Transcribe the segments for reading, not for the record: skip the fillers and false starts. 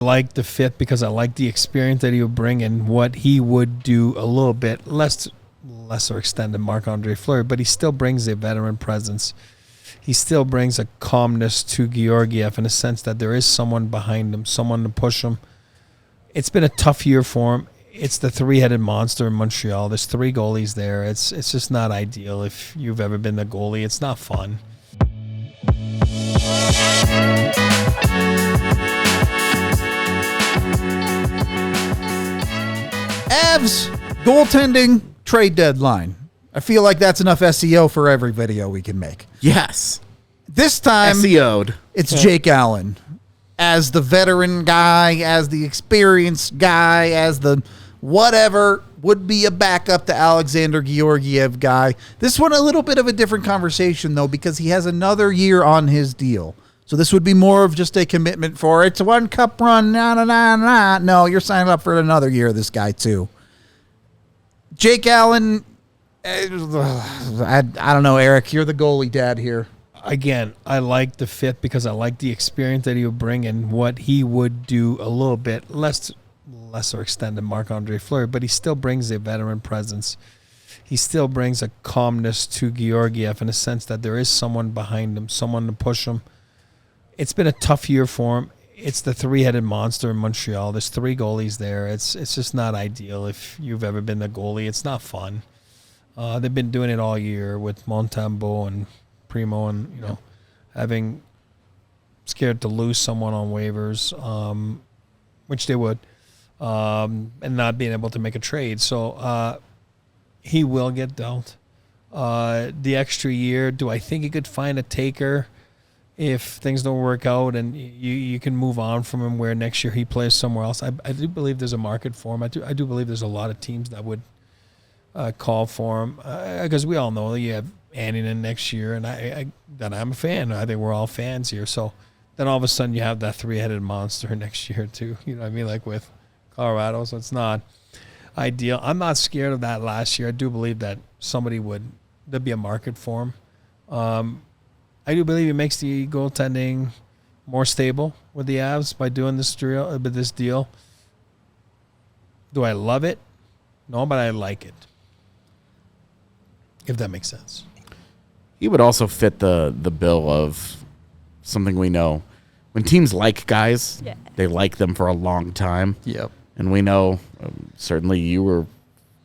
Like the fit because I like the experience that he would bring and what he would do a little bit lesser extent than Marc-Andre Fleury, but he still brings a veteran presence. He still brings a calmness to Georgiev in a sense that there is someone behind him, someone to push him. It's been a tough year for him. It's the three-headed monster in Montreal. There's three goalies there. It's just not ideal. If you've ever been the goalie, it's not fun. Avs goaltending trade deadline. I feel like that's enough SEO for every video we can make. Yes. This time, SEO'd. It's Jake Allen. As the veteran guy, as the experienced guy, as the whatever, would be a backup to Alexander Georgiev guy. This one a little bit of a different conversation, though, because he has another year on his deal. So this would be more of just a commitment for it's a one cup run. No, you're signing up for another year, this guy, too. Jake Allen, I don't know, Eric. You're the goalie dad here. Again, I like the fit because I like the experience that he would bring and what he would do a little bit lesser extent than Marc-Andre Fleury, but he still brings a veteran presence. He still brings a calmness to Georgiev in a sense that there is someone behind him, someone to push him. It's been a tough year for him. It's the three-headed monster in Montreal. There's three goalies there. It's just not ideal. If you've ever been the goalie, it's not fun. They've been doing it all year with Montembeault and Primo and, having scared to lose someone on waivers, which they would, and not being able to make a trade. So he will get dealt. The extra year, do I think he could find a taker if things don't work out and you can move on from him where next year he plays somewhere else? I do believe there's a market for him. I do believe there's a lot of teams that would call for him because we all know you have Annunen next year, and I'm a fan. I think we're all fans here. So then all of a sudden you have that three-headed monster next year too. You know what I mean? Like with Colorado, so it's not ideal. I'm not scared of that last year. I do believe that there'd be a market for him. I do believe he makes the goaltending more stable with the Avs by doing this deal. Do I love it? No, but I like it. If that makes sense. He would also fit the bill of something we know. When teams like guys, they like them for a long time. Yep. And we know, certainly you were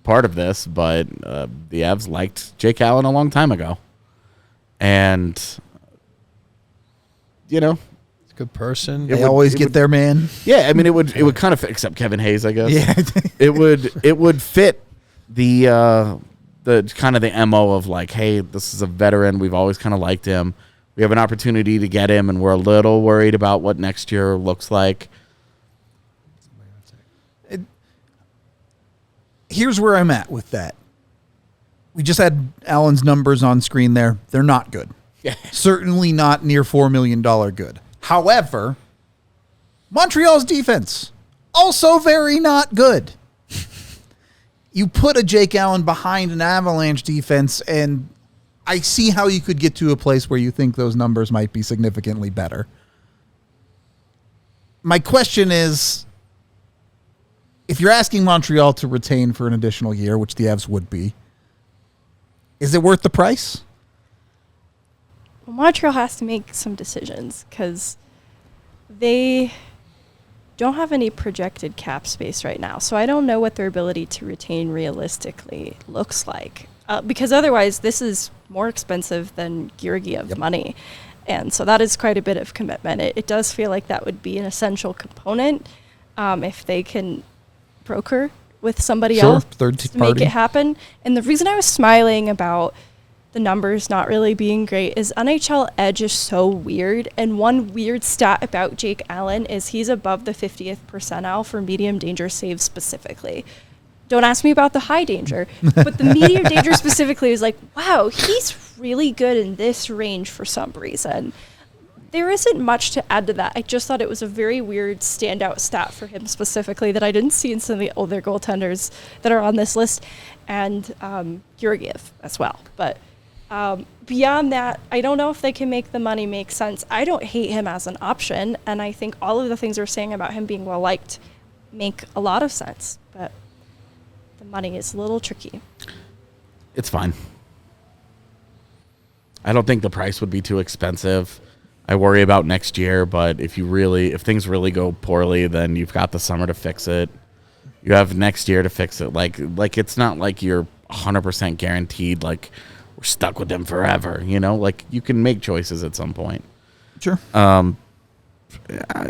part of this, but the Avs liked Jake Allen a long time ago. And, he's a good person. They always get their man. Yeah, I mean, it would kind of fit, except Kevin Hayes, I guess. Yeah. it would fit the kind of the MO of like, hey, this is a veteran. We've always kind of liked him. We have an opportunity to get him, and we're a little worried about what next year looks like. Here's where I'm at with that. We just had Allen's numbers on screen there. They're not good. Yeah. Certainly not near $4 million good. However, Montreal's defense, also very not good. You put a Jake Allen behind an Avalanche defense, and I see how you could get to a place where you think those numbers might be significantly better. My question is, if you're asking Montreal to retain for an additional year, which the Avs would be, is it worth the price? Well, Montreal has to make some decisions because they don't have any projected cap space right now. So I don't know what their ability to retain realistically looks like. Because otherwise, this is more expensive than Georgiev money. And so that is quite a bit of commitment. It does feel like that would be an essential component if they can broker with somebody else to make it happen. And the reason I was smiling about the numbers not really being great is NHL Edge is so weird. And one weird stat about Jake Allen is he's above the 50th percentile for medium danger saves specifically. Don't ask me about the high danger, but the medium danger specifically is like, wow, he's really good in this range for some reason. There isn't much to add to that. I just thought it was a very weird standout stat for him specifically that I didn't see in some of the other goaltenders that are on this list, and Georgiev as well. But beyond that, I don't know if they can make the money make sense. I don't hate him as an option, and I think all of the things we're saying about him being well-liked make a lot of sense, but the money is a little tricky. It's fine. I don't think the price would be too expensive. I worry about next year, but if things really go poorly, then you've got the summer to fix it. You have next year to fix it. Like it's not like you're 100% guaranteed, like, we're stuck with them forever, you know? Like, you can make choices at some point. Sure.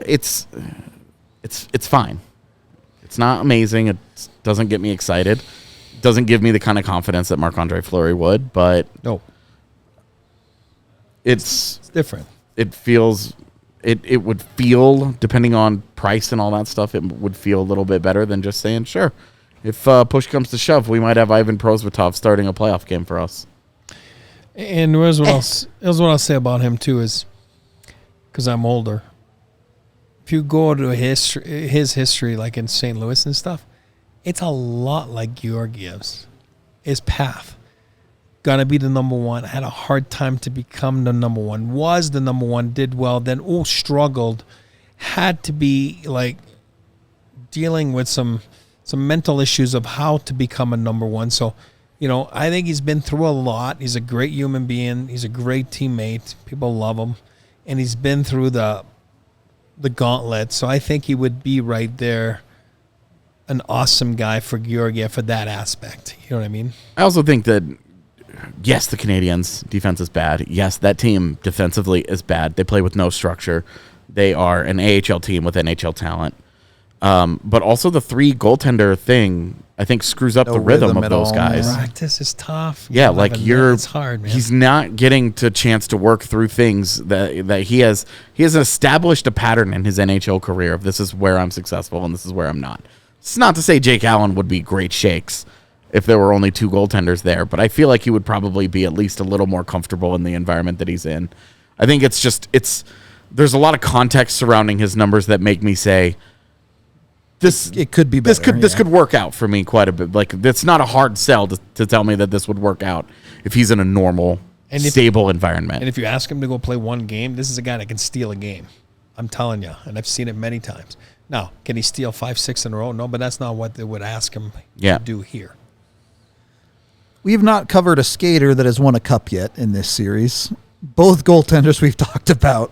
It's fine. It's not amazing. It doesn't get me excited. It doesn't give me the kind of confidence that Marc-Andre Fleury would, but No, it's different. it would feel, depending on price and all that stuff, it would feel a little bit better than just saying, sure, if push comes to shove, we might have Ivan Prosvetov starting a playoff game for us. And here's what I'll say about him too is, because I'm older, if you go to his history, like in St. Louis and stuff, it's a lot like Georgiev's. His path. Gonna be the number one. Had a hard time to become the number one. Was the number one. Did well. Then struggled. Had to be like dealing with some mental issues of how to become a number one. So, you know, I think he's been through a lot. He's a great human being. He's a great teammate. People love him, and he's been through the gauntlet. So I think he would be right there, an awesome guy for Georgiev for that aspect. You know what I mean? I also think that, yes, the Canadiens' defense is bad. Yes, that team defensively is bad. They play with no structure. They are an AHL team with NHL talent. But also the 3 goaltender thing, I think, screws up the rhythm of those guys. Practice is tough. Yeah, like it's hard, man. He's not getting to chance to work through things that he has. He has established a pattern in his NHL career of, this is where I'm successful and this is where I'm not. It's not to say Jake Allen would be great shakes if there were only 2 goaltenders there, but I feel like he would probably be at least a little more comfortable in the environment that he's in. I think there's a lot of context surrounding his numbers that make me say, it could be better. This could work out for me quite a bit. Like, it's not a hard sell to tell me that this would work out if he's in a normal, stable environment. And if you ask him to go play one game, this is a guy that can steal a game. I'm telling you, and I've seen it many times. Now, can he steal 5-6 in a row? No, but that's not what they would ask him to do here. We have not covered a skater that has won a cup yet in this series. Both goaltenders we've talked about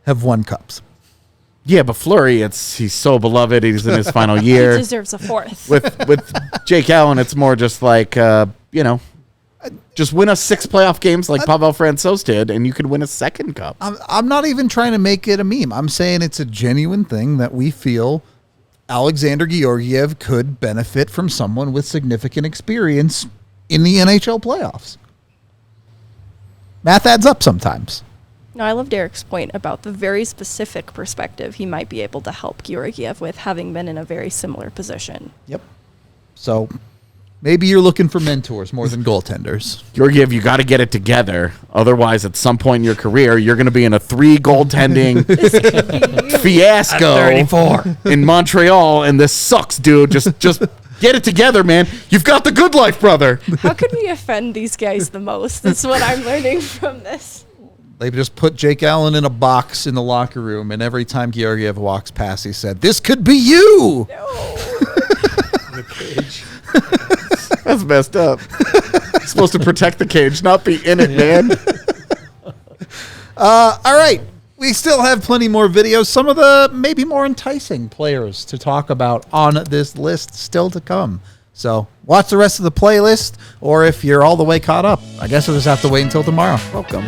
have won cups. Yeah, but Fleury, he's so beloved. He's in his final year. He deserves a 4th. With Jake Allen, it's more just like, just win us 6 playoff games like Pavel Francouz did, and you could win a 2nd cup. I'm not even trying to make it a meme. I'm saying it's a genuine thing that we feel Alexander Georgiev could benefit from someone with significant experience in the NHL playoffs. Math adds up sometimes. No, I love Derek's point about the very specific perspective he might be able to help Georgiev with, having been in a very similar position. Yep. So maybe you're looking for mentors more than goaltenders. Georgiev, you got to get it together. Otherwise, at some point in your career, you're going to be in a 3 goaltending fiasco 34 in Montreal, and this sucks, dude. Just get it together, man. You've got the good life, brother. How could we offend these guys the most? That's what I'm learning from this. They just put Jake Allen in a box in the locker room, and every time Georgiev walks past, he said, "This could be you." No. The cage. That's messed up. You're supposed to protect the cage, not be in it, man. All right. We still have plenty more videos. Some of the maybe more enticing players to talk about on this list still to come. So watch the rest of the playlist, or if you're all the way caught up, I guess we'll just have to wait until tomorrow. Welcome.